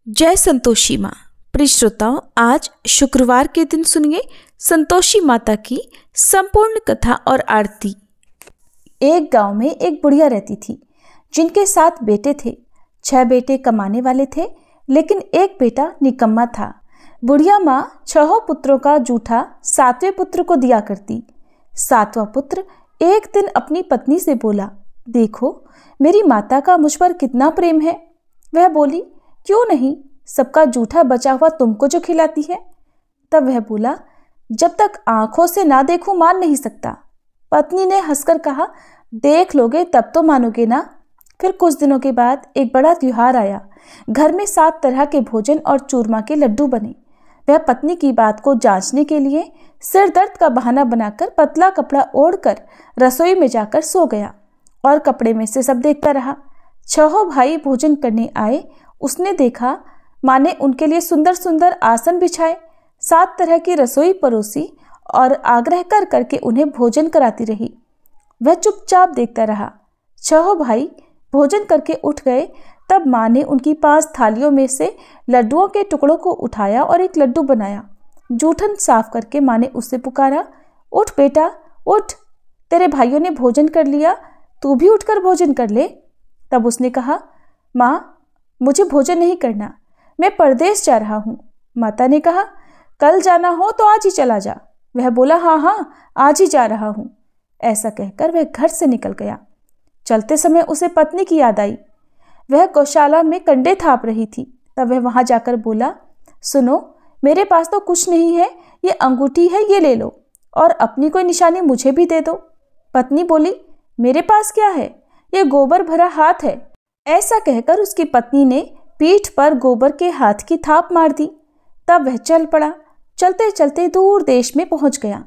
जय संतोषी माँ। प्रिय श्रोताओं, आज शुक्रवार के दिन सुनिए संतोषी माता की संपूर्ण कथा और आरती। एक गांव में एक बुढ़िया रहती थी जिनके 7 बेटे थे। 6 बेटे कमाने वाले थे, लेकिन एक बेटा निकम्मा था। बुढ़िया माँ 6 पुत्रों का जूठा 7वें पुत्र को दिया करती। 7वां पुत्र एक दिन अपनी पत्नी से बोला, देखो मेरी माता का मुझ पर कितना प्रेम है। वह बोली, क्यों नहीं, सबका जूठा बचा हुआ तुमको जो खिलाती है। तब वह बोला, जब तक आंखों से ना देखूं मान नहीं सकता। पत्नी ने हंसकर कहा, देख लोगे तब तो मानोगे ना। फिर कुछ दिनों के बाद एक बड़ा त्योहार आया। घर में 7 तरह के भोजन और चूरमा के लड्डू बने। वह पत्नी की बात को जांचने के लिए सिर दर्द का बहाना बनाकर पतला कपड़ा ओढ़कर रसोई में जाकर सो गया और कपड़े में से सब देखता रहा। 6 भाई भोजन करने आए। उसने देखा माँ ने उनके लिए सुंदर सुंदर आसन बिछाए, 7 तरह की रसोई परोसी और आग्रह कर करके उन्हें भोजन कराती रही। वह चुपचाप देखता रहा। 6 भाई भोजन करके उठ गए। तब माँ ने उनकी 5 थालियों में से लड्डुओं के टुकड़ों को उठाया और एक लड्डू बनाया। जूठन साफ करके माँ ने उससे पुकारा, उठ बेटा उठ, तेरे भाइयों ने भोजन कर लिया, तू भी उठकर भोजन कर ले। तब उसने कहा, माँ मुझे भोजन नहीं करना, मैं परदेश जा रहा हूँ। माता ने कहा, कल जाना हो तो आज ही चला जा। वह बोला, हाँ हाँ आज ही जा रहा हूँ। ऐसा कहकर वह घर से निकल गया। चलते समय उसे पत्नी की याद आई। वह गौशाला में कंडे थाप रही थी। तब वह वहां जाकर बोला, सुनो मेरे पास तो कुछ नहीं है, ये अंगूठी है, ये ले लो और अपनी कोई निशानी मुझे भी दे दो। पत्नी बोली, मेरे पास क्या है, ये गोबर भरा हाथ है। ऐसा कहकर उसकी पत्नी ने पीठ पर गोबर के हाथ की थाप मार दी। तब वह चल पड़ा। चलते चलते दूर देश में पहुंच गया।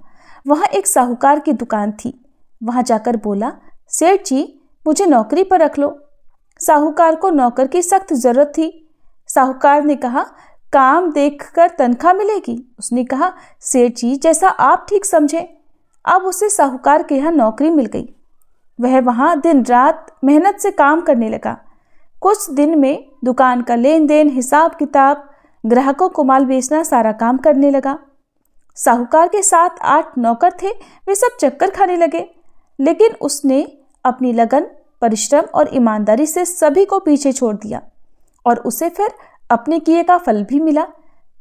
वहां एक साहूकार की दुकान थी। वहां जाकर बोला, सेठ जी मुझे नौकरी पर रख लो। साहूकार को नौकर की सख्त जरूरत थी। साहूकार ने कहा, काम देखकर तनख्वाह मिलेगी। उसने कहा, सेठ जी जैसा आप ठीक समझे। अब उसे साहूकार के यहाँ नौकरी मिल गई। वह वहां दिन रात मेहनत से काम करने लगा। कुछ दिन में दुकान का लेन देन, हिसाब किताब, ग्राहकों को माल बेचना, सारा काम करने लगा। साहूकार के 7-8 नौकर थे, वे सब चक्कर खाने लगे, लेकिन उसने अपनी लगन, परिश्रम और ईमानदारी से सभी को पीछे छोड़ दिया और उसे फिर अपने किए का फल भी मिला।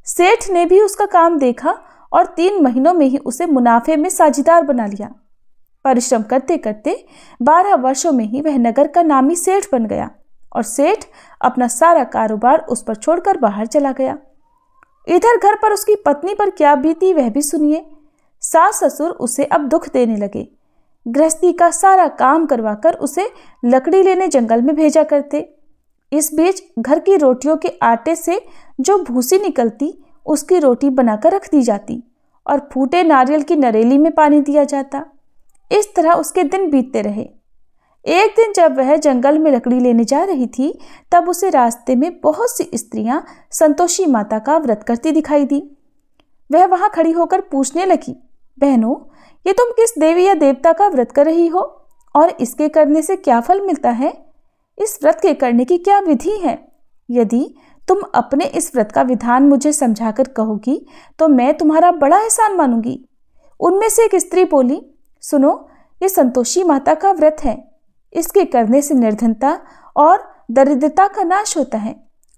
सेठ ने भी उसका काम देखा और 3 महीनों में ही उसे मुनाफे में साझीदार बना लिया। परिश्रम करते करते 12 वर्षों में ही वह नगर का नामी सेठ बन गया और सेठ अपना सारा कारोबार उस पर छोड़कर बाहर चला गया। इधर घर पर उसकी पत्नी पर क्या बीती वह भी सुनिए। सास ससुर उसे अब दुख देने लगे। गृहस्थी का सारा काम करवाकर उसे लकड़ी लेने जंगल में भेजा करते। इस बीच घर की रोटियों के आटे से जो भूसी निकलती उसकी रोटी बनाकर रख दी जाती और फूटे नारियल की नरेली में पानी दिया जाता। इस तरह उसके दिन बीतते रहे। एक दिन जब वह जंगल में लकड़ी लेने जा रही थी, तब उसे रास्ते में बहुत सी स्त्रियां संतोषी माता का व्रत करती दिखाई दी। वह वहां खड़ी होकर पूछने लगी, बहनों ये तुम किस देवी या देवता का व्रत कर रही हो और इसके करने से क्या फल मिलता है? इस व्रत के करने की क्या विधि है? यदि तुम अपने इस व्रत का विधान मुझे समझाकर कहोगी तो मैं तुम्हारा बड़ा एहसान मानूंगी। उनमें से एक स्त्री बोली, सुनो ये संतोषी माता का व्रत है। इसके करने से निर्धनता और दरिद्रता का नाश होता है,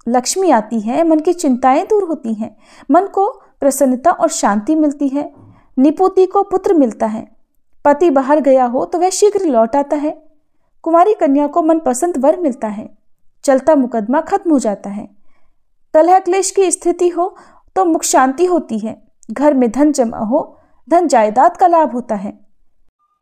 लक्ष्मी आती है, मन की चिंताएं दूर होती हैं, मन को प्रसन्नता और शांति मिलती है, निपुति को पुत्र मिलता है, पति बाहर गया हो तो वह शीघ्र लौट आता है, कुमारी कन्या को मनपसंद वर मिलता है, चलता मुकदमा खत्म हो जाता है, कलह क्लेश की स्थिति हो तो मुख शांति होती है, घर में धन जमा हो, धन जायदाद का लाभ होता है,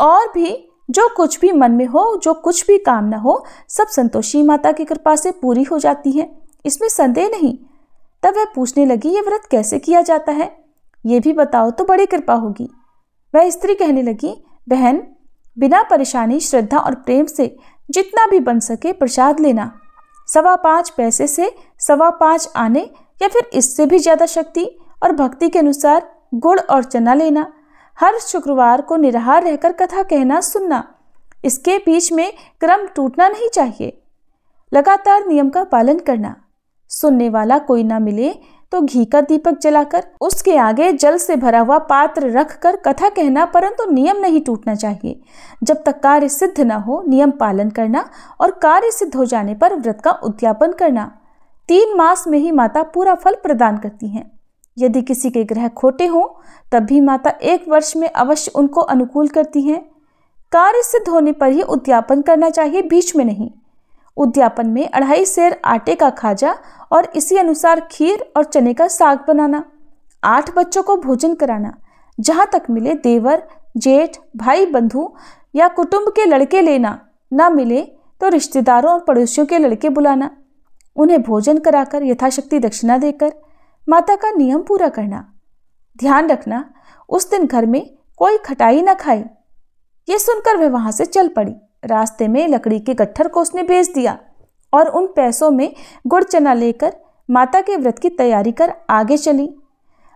और भी जो कुछ भी मन में हो, जो कुछ भी कामना हो, सब संतोषी माता की कृपा से पूरी हो जाती है, इसमें संदेह नहीं। तब वह पूछने लगी, ये व्रत कैसे किया जाता है, ये भी बताओ तो बड़ी कृपा होगी। वह स्त्री कहने लगी, बहन बिना परेशानी, श्रद्धा और प्रेम से जितना भी बन सके प्रसाद लेना। 5.25 पैसे से 5.25 आने या फिर इससे भी ज्यादा शक्ति और भक्ति के अनुसार गुड़ और चना लेना। हर शुक्रवार को निराहार रहकर कथा कहना सुनना। इसके बीच में क्रम टूटना नहीं चाहिए। लगातार नियम का पालन करना। सुनने वाला कोई ना मिले तो घी का दीपक जलाकर उसके आगे जल से भरा हुआ पात्र रखकर कथा कहना, परंतु नियम नहीं टूटना चाहिए। जब तक कार्य सिद्ध न हो नियम पालन करना और कार्य सिद्ध हो जाने पर व्रत का उद्यापन करना। 3 मास में ही माता पूरा फल प्रदान करती हैं। यदि किसी के ग्रह खोटे हों तब भी माता 1 वर्ष में अवश्य उनको अनुकूल करती हैं। कार्य सिद्ध होने पर ही उद्यापन करना चाहिए, बीच में नहीं। उद्यापन में 2.5 सेर आटे का खाजा और इसी अनुसार खीर और चने का साग बनाना, 8 बच्चों को भोजन कराना, जहां तक मिले देवर, जेठ, भाई बंधु या कुटुंब के लड़के लेना, ना मिले तो रिश्तेदारों और पड़ोसियों के लड़के बुलाना, उन्हें भोजन कराकर यथाशक्ति दक्षिणा देकर माता का नियम पूरा करना। ध्यान रखना उस दिन घर में कोई खटाई न खाए। ये सुनकर वह वहां से चल पड़ी। रास्ते में लकड़ी के गट्ठर को उसने बेच दिया और उन पैसों में गुड़ चना लेकर माता के व्रत की तैयारी कर आगे चली।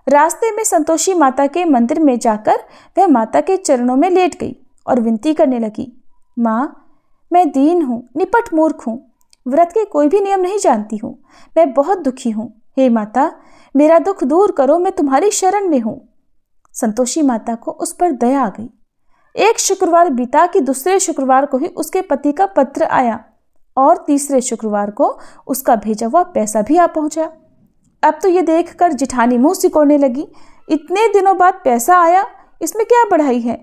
रास्ते में संतोषी माता के मंदिर में जाकर वह माता के चरणों में लेट गई और विनती करने लगी, माँ, मैं दीन हूँ, निपट मूर्ख हूँ, व्रत के कोई भी नियम नहीं जानती हूँ, मैं बहुत दुखी हूँ। हे माता, मेरा दुख दूर करो, मैं तुम्हारी शरण में हूँ। संतोषी माता को उस पर दया आ गई। एक शुक्रवार बीता कि दूसरे शुक्रवार को ही उसके पति का पत्र आया और तीसरे शुक्रवार को उसका भेजा हुआ पैसा भी आ पहुंचा। अब तो ये देखकर जिठानी मुंह सिकोड़ने लगी, इतने दिनों बाद पैसा आया, इसमें क्या बढ़ाई है।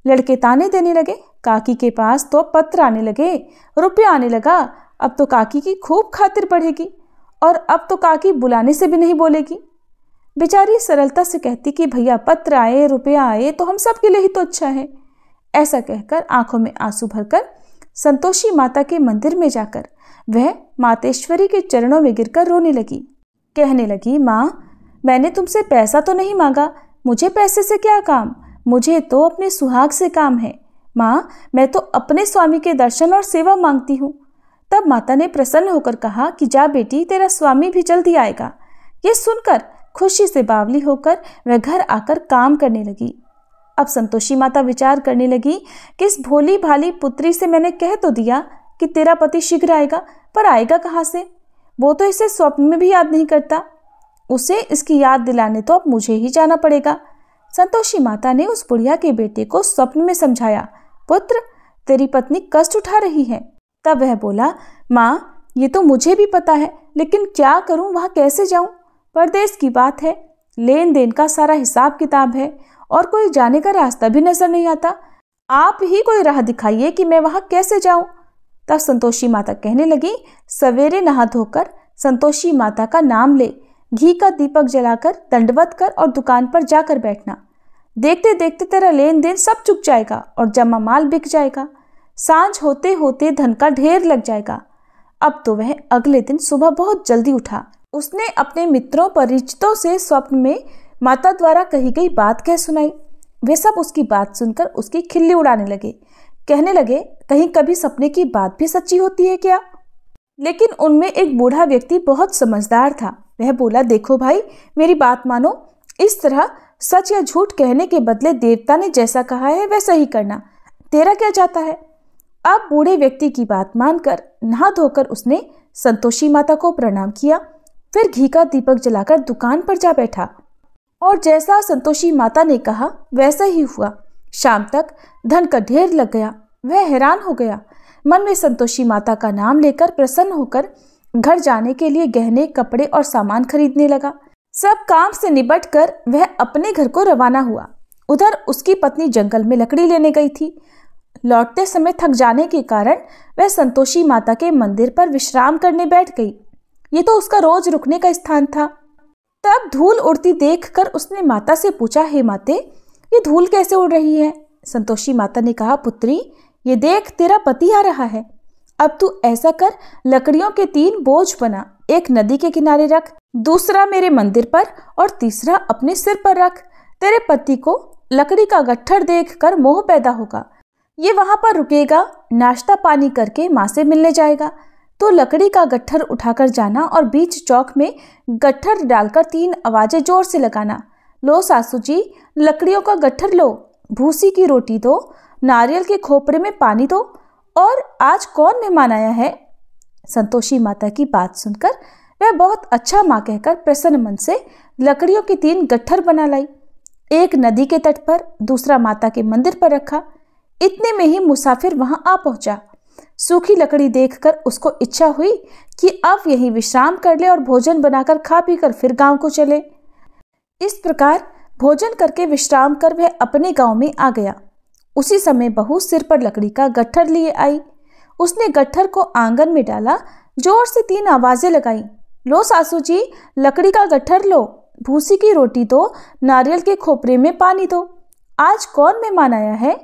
लड़के ताने देने लगे, काकी के पास तो पत्र आने लगे, रुपया आने लगा, अब तो काकी की खूब खातिर बढ़ेगी और अब तो काकी बुलाने से भी नहीं बोलेगी। बेचारी सरलता से कहती कि भैया पत्र आए, रुपया आए तो हम सब के लिए ही तो अच्छा है। ऐसा कहकर आंखों में आंसू भरकर संतोषी माता के मंदिर में जाकर वह मातेश्वरी के चरणों में गिरकर रोने लगी। कहने लगी, माँ, मैंने तुमसे पैसा तो नहीं मांगा, मुझे पैसे से क्या काम, मुझे तो अपने सुहाग से काम है। माँ, मैं तो अपने स्वामी के दर्शन और सेवा मांगती हूँ। तब माता ने प्रसन्न होकर कहा कि जा बेटी, तेरा स्वामी भी जल्दी आएगा। ये सुनकर खुशी से बावली होकर वह घर आकर काम करने लगी। अब संतोषी माता विचार करने लगी कि इस भोली भाली पुत्री से मैंने कह तो दिया कि तेरा पति शीघ्र आएगा, पर आएगा कहाँ से? वो तो इसे स्वप्न में भी याद नहीं करता। उसे इसकी याद दिलाने तो अब मुझे ही जाना पड़ेगा। संतोषी माता ने उस बुढ़िया के बेटे को स्वप्न में समझाया, पुत्र, तेरी पत्नी कष्ट उठा रही है। तब वह बोला, माँ, ये तो मुझे भी पता है, लेकिन क्या करूँ, वहाँ कैसे जाऊँ? परदेश की बात है, लेन देन का सारा हिसाब किताब है और कोई जाने का रास्ता भी नजर नहीं आता। आप ही कोई राह दिखाइए कि मैं वहां कैसे जाऊं। तब संतोषी माता कहने लगी, सवेरे नहा धोकर संतोषी माता का नाम ले, घी का दीपक जलाकर दंडवत कर और दुकान पर जाकर बैठना। देखते देखते तेरा लेन देन सब चुक जाएगा और जमा माल बिक जाएगा। सांझ होते होते धन का ढेर लग जाएगा। अब तो वह अगले दिन सुबह बहुत जल्दी उठा। उसने अपने मित्रों परिचितों से स्वप्न में माता द्वारा कही गई बात कह सुनाई। वे सब उसकी बात सुनकर उसकी खिल्ली उड़ाने लगे। कहने लगे, कहीं कभी सपने की बात भी सच्ची होती है क्या? लेकिन उनमें एक बूढ़ा व्यक्ति बहुत समझदार था। वह बोला, देखो भाई, मेरी बात मानो, इस तरह सच या झूठ कहने के बदले देवता ने जैसा कहा है वैसा ही करना, तेरा क्या जाता है। अब बूढ़े व्यक्ति की बात मानकर नहा धोकर उसने संतोषी माता को प्रणाम किया, फिर घी का दीपक जलाकर दुकान पर जा बैठा और जैसा संतोषी माता ने कहा वैसा ही हुआ। शाम तक धन का ढेर लग गया। वह हैरान हो गया। मन में संतोषी माता का नाम लेकर प्रसन्न होकर घर जाने के लिए गहने, कपड़े और सामान खरीदने लगा। सब काम से निपटकर वह अपने घर को रवाना हुआ। उधर उसकी पत्नी जंगल में लकड़ी लेने गई थी। लौटते समय थक जाने के कारण वह संतोषी माता के मंदिर पर विश्राम करने बैठ गई। ये तो उसका रोज रुकने का स्थान था। तब धूल उड़ती देखकर उसने माता से पूछा, हे माते, ये धूल कैसे उड़ रही है? संतोषी माता ने कहा, पुत्री, ये देख, तेरा पति आ रहा है। अब तू ऐसा कर, लकड़ियों के 3 बोझ बना, एक नदी के किनारे रख, दूसरा मेरे मंदिर पर और तीसरा अपने सिर पर रख। तेरे पति को लकड़ी का गट्ठर देखकर मोह पैदा होगा। ये वहां पर रुकेगा, नाश्ता पानी करके माँ से मिलने जाएगा। तो लकड़ी का गट्ठर उठाकर जाना और बीच चौक में गट्ठर डालकर 3 आवाजें जोर से लगाना, लो सासू जी, लकड़ियों का गट्ठर लो, भूसी की रोटी दो, नारियल के खोपरे में पानी दो, और आज कौन मेहमान आया है? संतोषी माता की बात सुनकर वह बहुत अच्छा माँ कहकर प्रसन्न मन से लकड़ियों की 3 गट्ठर बना लाई। एक नदी के तट पर, दूसरा माता के मंदिर पर रखा। इतने में ही मुसाफिर वहां आ पहुंचा। सूखी लकड़ी देखकर उसको इच्छा हुई कि अब यहीं विश्राम कर ले और भोजन बनाकर खा पीकर फिर गांव को चले। इस प्रकार भोजन करके विश्राम कर वह अपने गांव में आ गया। उसी समय बहू सिर पर लकड़ी का गट्ठर लिए आई। उसने गट्ठर को आंगन में डाला, जोर से 3 आवाजें लगाई। लो सासू जी, लकड़ी का गट्ठर लो, भूसी की रोटी दो, नारियल के खोपरे में पानी दो। आज कौन मेहमान आया है?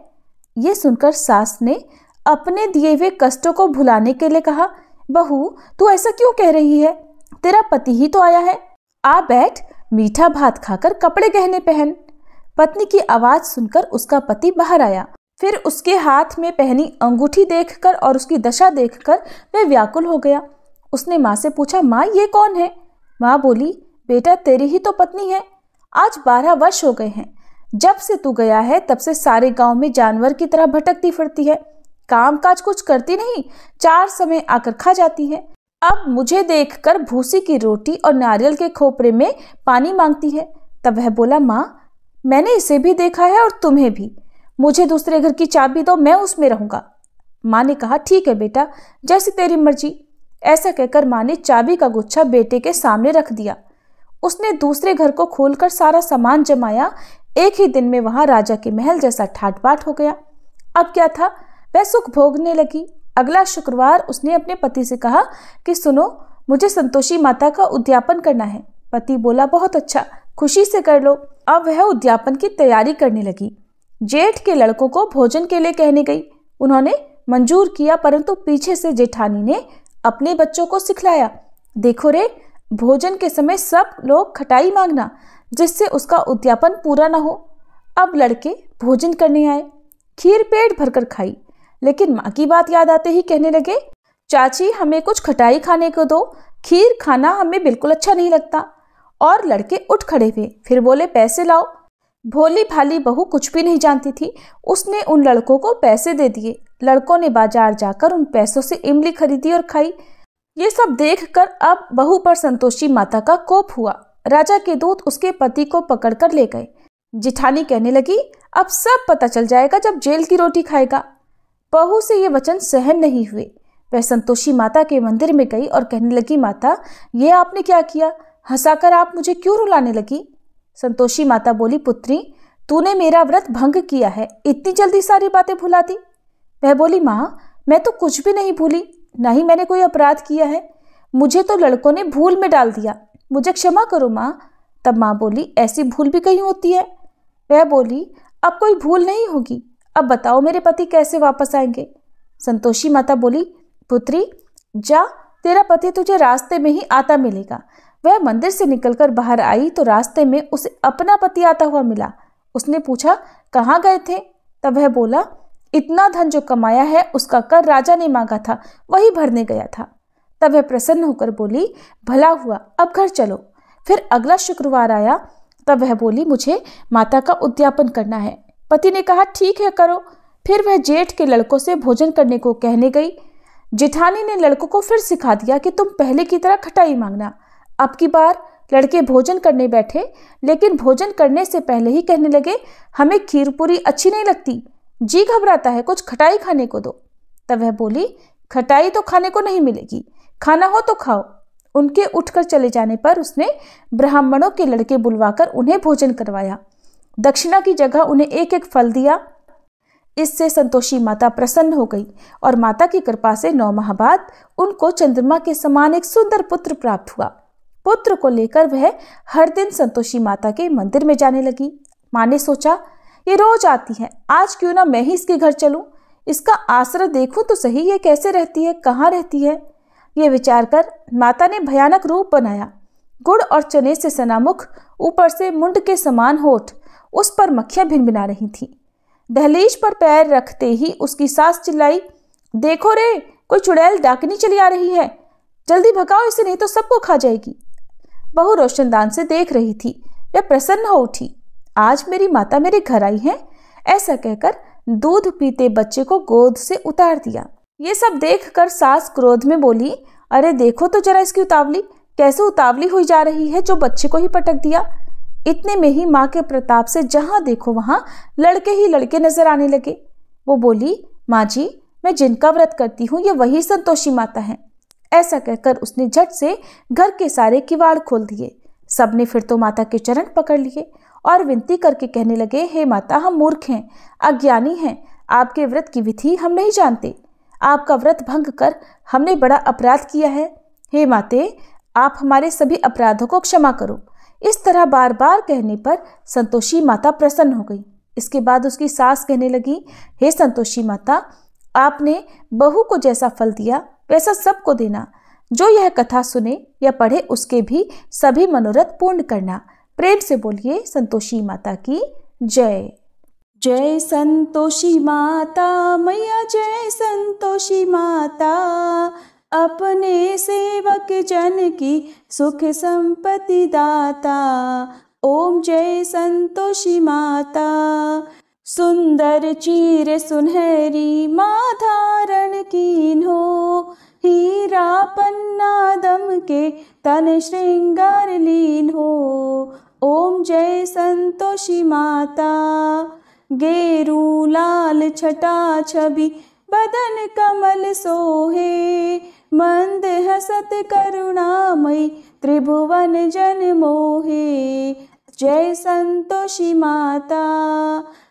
ये सुनकर सास ने अपने दिए हुए कष्टों को भुलाने के लिए कहा, बहू तू ऐसा क्यों कह रही है? तेरा पति ही तो आया है। आ बैठ, मीठा भात खाकर कपड़े गहने पहन। पत्नी की आवाज सुनकर उसका पति बाहर आया। फिर उसके हाथ में पहनी अंगूठी देखकर और उसकी दशा देखकर वह व्याकुल हो गया। उसने माँ से पूछा, माँ ये कौन है? माँ बोली, बेटा तेरी ही तो पत्नी है। आज 12 वर्ष हो गए हैं। जब से तू गया है तब से सारे गांव में जानवर की तरह भटकती फिरती है। काम काज कुछ करती नहीं, 4 समय आकर खा जाती है। अब मुझे देखकर भूसी की रोटी और नारियल के खोपरे में पानी मांगती है। तब वह बोला, माँ मैंने इसे भी देखा है और तुम्हें भी। मुझे दूसरे घर की चाबी दो, मैं उसमें रहूंगा। माँ ने कहा, ठीक है बेटा, जैसी तेरी मर्जी। ऐसा कहकर माँ ने चाबी का गुच्छा बेटे के सामने रख दिया। उसने दूसरे घर को खोलकर सारा सामान जमाया। एक ही दिन में वहां राजा के महल जैसा ठाट बाट हो गया। अब क्या था, वह सुख भोगने लगी। अगला शुक्रवार उसने अपने पति से कहा कि सुनो, मुझे संतोषी माता का उद्यापन करना है। पति बोला, बहुत अच्छा, खुशी से कर लो। अब वह उद्यापन की तैयारी करने लगी। जेठ के लड़कों को भोजन के लिए कहने गई। उन्होंने मंजूर किया, परंतु पीछे से जेठानी ने अपने बच्चों को सिखलाया, देखो रे, भोजन के समय सब लोग खटाई मांगना, जिससे उसका उद्यापन पूरा ना हो। अब लड़के भोजन करने आए। खीर पेट भरकर खाई, लेकिन माँ की बात याद आते ही कहने लगे, चाची हमें कुछ खटाई खाने को दो, खीर खाना हमें बिल्कुल अच्छा नहीं लगता। और लड़के उठ खड़े हुए, फिर बोले, पैसे लाओ। भोली भाली बहू कुछ भी नहीं जानती थी, उसने उन लड़कों को पैसे दे दिए। लड़कों ने बाजार जाकर उन पैसों से इमली खरीदी और खाई। ये सब देखकर अब बहू पर संतोषी माता का कोप हुआ। राजा के दूत उसके पति को पकड़कर ले गए। जिठानी कहने लगी, अब सब पता चल जाएगा जब जेल की रोटी खाएगा। बहू से ये वचन सहन नहीं हुए। वह संतोषी माता के मंदिर में गई और कहने लगी, माता ये आपने क्या किया? हंसाकर आप मुझे क्यों रुलाने लगी? संतोषी माता बोली, पुत्री तूने मेरा व्रत भंग किया है, इतनी जल्दी सारी बातें भुला दी। वह बोली, माँ मैं तो कुछ भी नहीं भूली, ना ही मैंने कोई अपराध किया है। मुझे तो लड़कों ने भूल में डाल दिया, मुझे क्षमा करो माँ। तब माँ बोली, ऐसी भूल भी कहीं होती है? वह बोली, अब कोई भूल नहीं होगी। अब बताओ मेरे पति कैसे वापस आएंगे? संतोषी माता बोली, पुत्री जा, तेरा पति तुझे रास्ते में ही आता मिलेगा। वह मंदिर से निकलकर बाहर आई तो रास्ते में उसे अपना पति आता हुआ मिला। उसने पूछा, कहाँ गए थे? तब वह बोला, इतना धन जो कमाया है उसका कर राजा ने मांगा था, वही भरने गया था। तब वह प्रसन्न होकर बोली, भला हुआ, अब घर चलो। फिर अगला शुक्रवार आया। तब वह बोली, मुझे माता का उद्यापन करना है। पति ने कहा, ठीक है करो। फिर वह जेठ के लड़कों से भोजन करने को कहने गई। जेठानी ने लड़कों को फिर सिखा दिया कि तुम पहले की तरह खटाई मांगना। अब की बार लड़के भोजन करने बैठे, लेकिन भोजन करने से पहले ही कहने लगे, हमें खीर पूरी अच्छी नहीं लगती, जी घबराता है, कुछ खटाई खाने को दो। तब वह बोली, खटाई तो खाने को नहीं मिलेगी, खाना हो तो खाओ। उनके उठकर चले जाने पर उसने ब्राह्मणों के लड़के बुलवाकर उन्हें भोजन करवाया। दक्षिणा की जगह उन्हें एक एक फल दिया। इससे संतोषी माता प्रसन्न हो गई और माता की कृपा से 9 माह बाद उनको चंद्रमा के समान एक सुंदर पुत्र प्राप्त हुआ। पुत्र को लेकर वह हर दिन संतोषी माता के मंदिर में जाने लगी। माँ ने सोचा, ये रोज आती है, आज क्यों ना मैं ही इसके घर चलूं, इसका आश्रय देखूं तो सही, ये कैसे रहती है, कहाँ रहती है। ये विचार कर माता ने भयानक रूप बनाया। गुड़ और चने से सना मुख, ऊपर से मुंड के समान होठ, उस पर मक्खियां भिनभिना रही थी। दहलीज पर पैर रखते ही उसकी सास चिल्लाई, देखो रे, कोई चुड़ैल डाकनी चली आ रही है, जल्दी भगाओ इसे, नहीं तो सबको खा जाएगी। बहू रोशनदान से देख रही थी। वह प्रसन्न हो उठी, आज मेरी माता मेरे घर आई है। ऐसा कहकर दूध पीते बच्चे को गोद से उतार दिया। ये सब देखकर सास क्रोध में बोली, अरे देखो तो जरा इसकी उतावली, कैसे उतावली हुई जा रही है जो बच्चे को ही पटक दिया। इतने में ही माँ के प्रताप से जहां देखो वहां लड़के ही लड़के नजर आने लगे। वो बोली, माँ जी, मैं जिनका व्रत करती हूँ ये वही संतोषी माता है। ऐसा कहकर उसने झट से घर के सारे किवाड़ खोल दिए। सबने फिर तो माता के चरण पकड़ लिए और विनती करके कहने लगे, हे माता, हम मूर्ख हैं, अज्ञानी हैं, आपके व्रत की विधि हम नहीं जानते। आपका व्रत भंग कर हमने बड़ा अपराध किया है। हे माते, आप हमारे सभी अपराधों को क्षमा करो। इस तरह बार बार कहने पर संतोषी माता प्रसन्न हो गई। इसके बाद उसकी सास कहने लगी, हे संतोषी माता, आपने बहू को जैसा फल दिया वैसा सबको देना। जो यह कथा सुने या पढ़े उसके भी सभी मनोरथ पूर्ण करना। प्रेम से बोलिए संतोषी माता की जय। जय संतोषी माता मैया, जय संतोषी माता, अपने सेवक जन की सुख संपत्ति दाता। ओम जय संतोषी माता। सुंदर चीर सुनहरी माँ धारण कीन्हो, हीरा पन्ना दम के तन श्रृंगार लीन हो। ओम जय संतोषी माता। गेरू लाल छटा छवि बदन कमल सोहे, मंद हसत करुणामयी त्रिभुवन जन मोहे। जय संतोषी माता।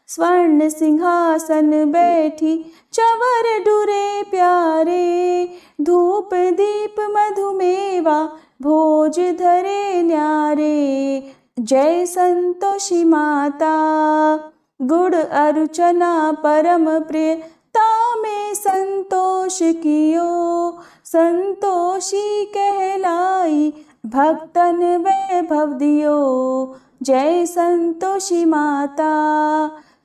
स्वर्ण सिंहासन बैठी चवर डुरे प्यारे, धूप दीप मधुमेवा भोज धरे न्यारे। जय संतोषी माता। गुड़ अरुचना परम प्रिय तामे संतोष कियो, संतोषी कहलाई भक्तन वैभव दियो। जय संतोषी माता।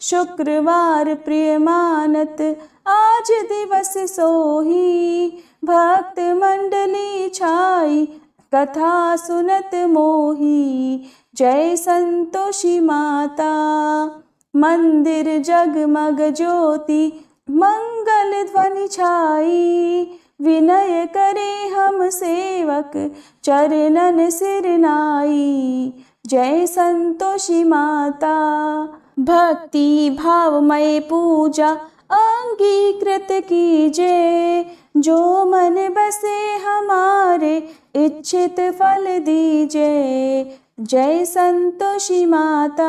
शुक्रवार प्रिय मानत आज दिवस सोही, भक्त मंडली छाई कथा सुनत मोही। जय संतोषी माता। मंदिर जगमग ज्योति मंगल ध्वनि छाई, विनय करे हम सेवक चरणन सिर नाई। जय संतोषी माता। भक्ति भावमय पूजा अंगीकृत कीजे, जो मन बसे हमारे इच्छित फल दीजे। जय संतोषी माता।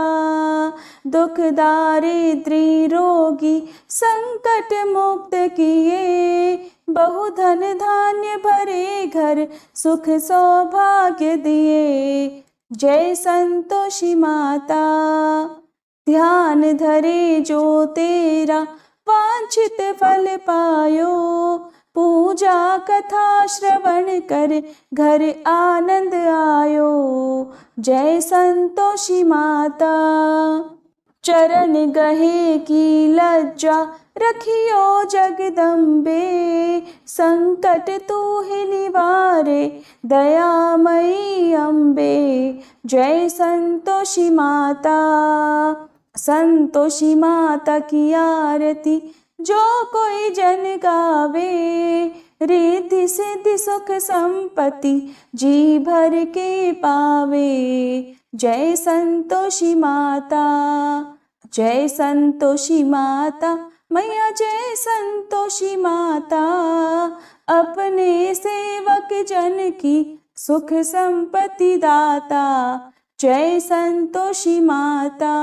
दुख दारिद्री रोगी संकट मुक्त किए, बहुधन धान्य भरे घर सुख सौभाग्य दिए। जय संतोषी माता। ध्यान धरे जो तेरा वांछित फल पायो, पूजा कथा श्रवण कर घर आनंद आयो। जय संतोषी माता। चरण गहे की लज्जा रखियो जगदम्बे, संकट तू ही निवारे दयामयी अम्बे। जय संतोषी माता। संतोषी माता की आरती जो कोई जन गावे, रिद्धि सिद्धि सुख संपत्ति जी भर के पावे। जय संतोषी माता। जय संतोषी माता मैया, जय संतोषी माता, अपने सेवक जन की सुख संपत्ति दाता। जय संतोषी माता।